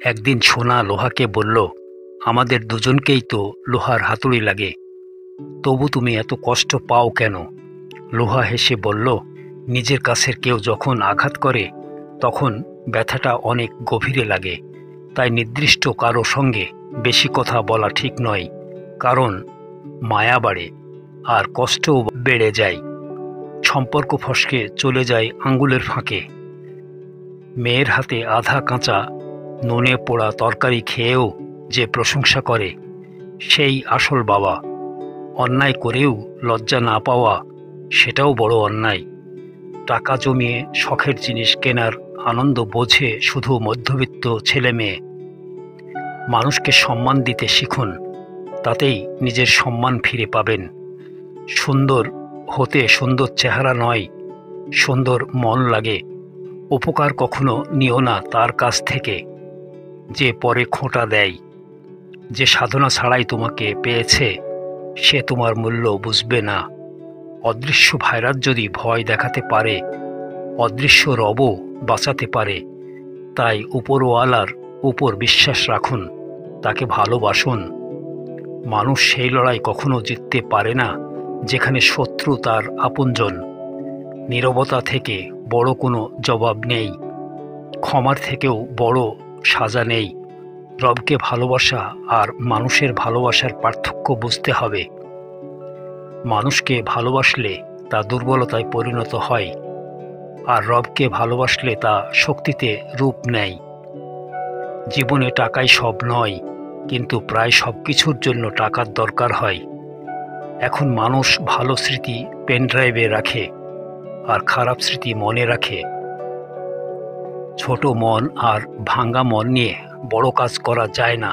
একদিন সোনা লোহাকে বলল, আমাদের দুজনকেই তো লোহার হাতুড়ি লাগে, তবু তুমি এত কষ্ট পাও কেন? লোহা হেসে বলল, নিজের কাছের কেউ যখন আঘাত করে তখন ব্যথাটা অনেক গভীরে লাগে। তাই নির্দিষ্ট কারো সঙ্গে বেশি কথা বলা ঠিক নয়, কারণ মায়া বাড়ে আর কষ্টও বেড়ে যায়। সম্পর্ক ফসকে চলে যায় আঙ্গুলের ফাঁকে। মেয়ের হাতে আধা কাঁচা নুনে পোড়া তরকারি খেয়েও যে প্রশংসা করে, সেই আসল বাবা। অন্যায় করেও লজ্জা না পাওয়া, সেটাও বড় অন্যায়। টাকা জমিয়ে শখের জিনিস কেনার আনন্দ বোঝে শুধু মধ্যবিত্ত ছেলে মেয়ে। মানুষকে সম্মান দিতে শিখুন, তাতেই নিজের সম্মান ফিরে পাবেন। সুন্দর হতে সুন্দর চেহারা নয়, সুন্দর মন লাগে। উপকার কখনো নিও না তার কাছ থেকে যে পরে খোঁটা দেয়। যে সাধনা ছাড়াই তোমাকে পেয়েছে, সে তোমার মূল্য বুঝবে না। অদৃশ্য ভাইরাস যদি ভয় দেখাতে পারে, অদৃশ্য রবও বাঁচাতে পারে। তাই উপরওয়ালার উপর বিশ্বাস রাখুন, তাকে ভালোবাসুন। মানুষ সেই লড়াই কখনো জিততে পারে না যেখানে শত্রু তার আপনজন। নীরবতা থেকে বড় কোনো জবাব নেই, ক্ষমার থেকেও বড় সাজা নেই। রবকে ভালোবাসা আর মানুষের ভালোবাসার পার্থক্য বুঝতে হবে। মানুষকে ভালোবাসলে তা দুর্বলতায় পরিণত হয়, আর রবকে ভালোবাসলে তা শক্তিতে রূপ নেয়। জীবনে টাকাই সব নয়, কিন্তু প্রায় সব কিছুর জন্য টাকার দরকার হয়। এখন মানুষ ভালো স্মৃতি পেনড্রাইভে রাখে, আর খারাপ স্মৃতি মনে রাখে। ছোট মন আর ভাঙ্গা মন নিয়ে বড় কাজ করা যায় না।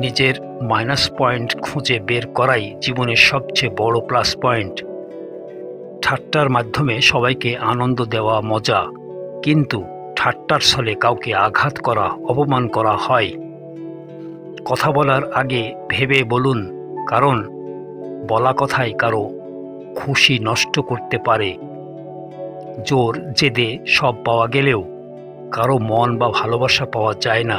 নিজের মাইনাস পয়েন্ট খুঁজে বের করাই জীবনের সবচেয়ে বড় প্লাস পয়েন্ট। ঠাট্টার মাধ্যমে সবাইকে আনন্দ দেওয়া মজা, কিন্তু ঠাট্টার ছলে কাউকে আঘাত করা, অপমান করা হয়। কথা বলার আগে ভেবে বলুন, কারণ বলা কথাই কারো খুশি নষ্ট করতে পারে। জোর জেদে সব পাওয়া গেলেও কারো মন বা ভালোবাসা পাওয়া যায় না।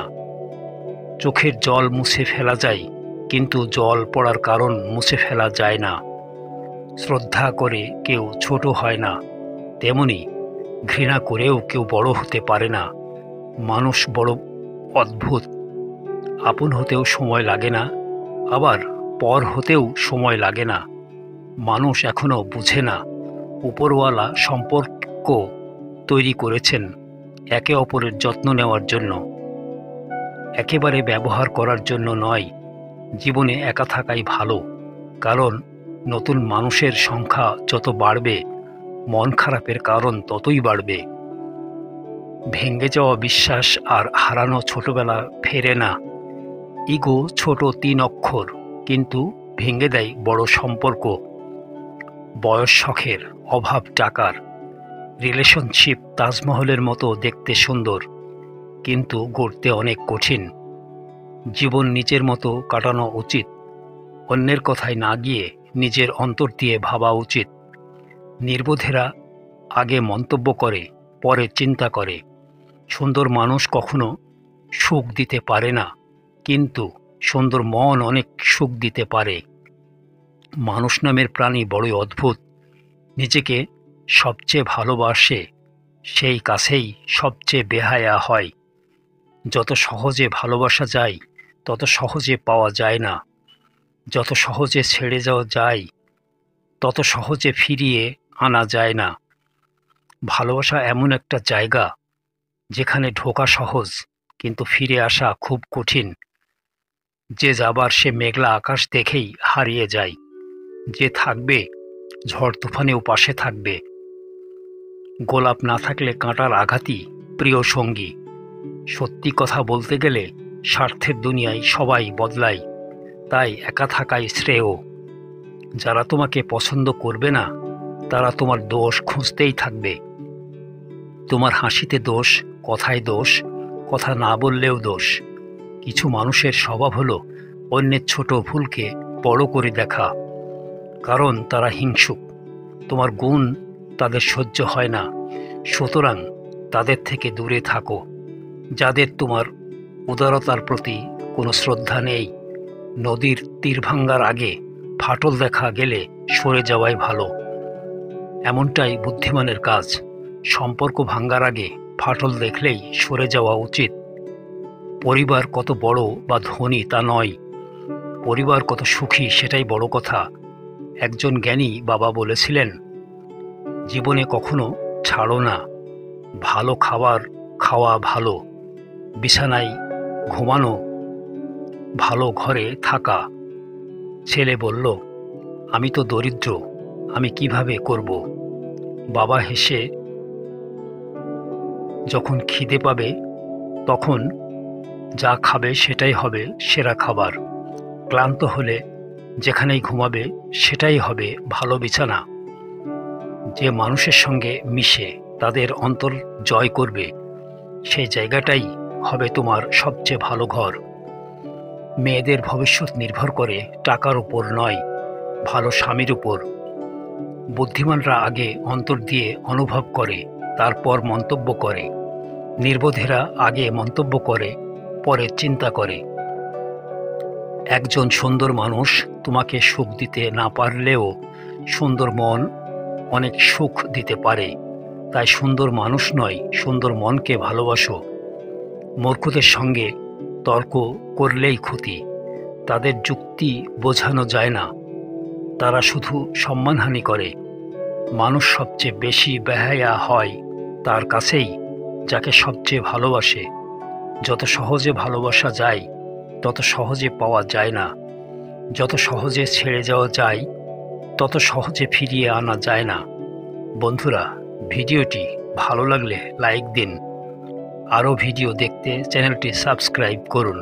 চোখের জল মুছে ফেলা যায়, কিন্তু জল পড়ার কারণ মুছে ফেলা যায় না। শ্রদ্ধা করে কেউ ছোট হয় না, তেমনি ঘৃণা করেও কেউ বড় হতে পারে না। মানুষ বড় অদ্ভুত, আপন হতেও সময় লাগে না, আবার পর হতেও সময় লাগে না। মানুষ এখনো বুঝে না উপরওয়ালা সম্পর্ক তৈরি করেছেন একে অপরের যত্ন নেওয়ার জন্য, একেবারে ব্যবহার করার জন্য নয়। জীবনে একা থাকাই ভালো, কারণ নতুন মানুষের সংখ্যা যত বাড়বে, মন খারাপের কারণ ততই বাড়বে। ভেঙে যাওয়া বিশ্বাস আর হারানো ছোটবেলা ফেরে না। ইগো ছোট 3 অক্ষর, কিন্তু ভেঙে দেয় বড় সম্পর্ক। বয়স শখের, অভাব টাকার। রিলেশনশিপ তাজমহলের মতো দেখতে সুন্দর, কিন্তু গড়তে অনেক কঠিন। জীবন নিজের মতো কাটানো উচিত, অন্যের কথায় না গিয়ে নিজের অন্তর দিয়ে ভাবা উচিত। নির্বোধেরা আগে মন্তব্য করে, পরে চিন্তা করে। সুন্দর মানুষ কখনো সুখ দিতে পারে না, কিন্তু সুন্দর মন অনেক সুখ দিতে পারে। মানুষ নামের প্রাণী বড়ই অদ্ভুত। নিজেকে সবচেয়ে ভালোবাসে, সেই কাছেই সবচেয়ে বেহায়া হয়। যত সহজে ভালোবাসা যায়, তত সহজে পাওয়া যায় না। যত সহজে ছেড়ে যাওয়া যায়, তত সহজে ফিরিয়ে আনা যায় না। ভালোবাসা এমন একটা জায়গা যেখানে ঢোকা সহজ, কিন্তু ফিরে আসা খুব কঠিন। যে যাবার সে মেঘলা আকাশ দেখেই হারিয়ে যায়, যে থাকবে ঝড় তুফানেও পাশে থাকবে। গোলাপ না থাকলে কাঁটার আঘাতই প্রিয় সঙ্গী। সত্যি কথা বলতে গেলে স্বার্থের দুনিয়ায় সবাই বদলায়, তাই একা থাকাই শ্রেয়। যারা তোমাকে পছন্দ করবে না, তারা তোমার দোষ খুঁজতেই থাকবে। তোমার হাসিতে দোষ, কথায় দোষ, কথা না বললেও দোষ। কিছু মানুষের স্বভাব হলো অন্যের ছোট ভুলকে বড় করে দেখা, কারণ তারা হিংসুক। তোমার গুণ তাদের সহ্য হয় না, সুতরাং তাদের থেকে দূরে থাকো। যাদের তোমার উদারতার প্রতি কোনো শ্রদ্ধা নেই। নদীর তীর ভাঙ্গার আগে ফাটল দেখা গেলে সরে যাওয়াই ভালো। এমনটাই বুদ্ধিমানের কাজ। সম্পর্ক ভাঙ্গার আগে ফাটল দেখলেই সরে যাওয়া উচিত। পরিবার কত বড় বা ধনী তা নয়, পরিবার কত সুখী সেটাই বড় কথা। একজন জ্ঞানী বাবা বলেছিলেন, জীবনে কখনো ছাড়ো না, ভালো খাবার খাওয়া ভালো, বিছানায় ঘুমানো, ভালো ঘরে থাকা। ছেলে বলল, আমি তো দরিদ্র, আমি কিভাবে করব? বাবা হেসে, যখন খিদে পাবে তখন যা খাবে সেটাই হবে সেরা খাবার। ক্লান্ত হলে যেখানেই ঘুমাবে সেটাই হবে ভালো বিছানা। যে মানুষের সঙ্গে মিশে তাদের অন্তর জয় করবে, সেই জায়গাটাই হবে তোমার সবচেয়ে ভালো ঘর। মেয়েদের ভবিষ্যৎ নির্ভর করে টাকার উপর নয়, ভালো স্বামীর উপর। বুদ্ধিমানরা আগে অন্তর দিয়ে অনুভব করে, তারপর মন্তব্য করে। নির্বোধেরা আগে মন্তব্য করে, পরে চিন্তা করে। একজন সুন্দর মানুষ তোমাকে সুখ দিতে না পারলেও সুন্দর মন অনেক সুখ দিতে পারে। তাই সুন্দর মানুষ নয়, সুন্দর মনকে ভালোবাসো। মূর্খদের সঙ্গে তর্ক করলেই ক্ষতি। তাদের যুক্তি বোঝানো যায় না, তারা শুধু সম্মানহানি করে। মানুষ সবচেয়ে বেশি বেহায়া হয় তার কাছেই, যাকে সবচেয়ে ভালোবাসে। যত সহজে ভালোবাসা যায় তত সহজে পাওয়া যায় না, যত সহজে ছেড়ে যাওয়া যায় তত সহজে ফিরিয়ে আনা যায় না। বন্ধুরা, ভিডিওটি ভালো লাগলে লাইক দিন। আরও ভিডিও দেখতে চ্যানেলটি সাবস্ক্রাইব করুন।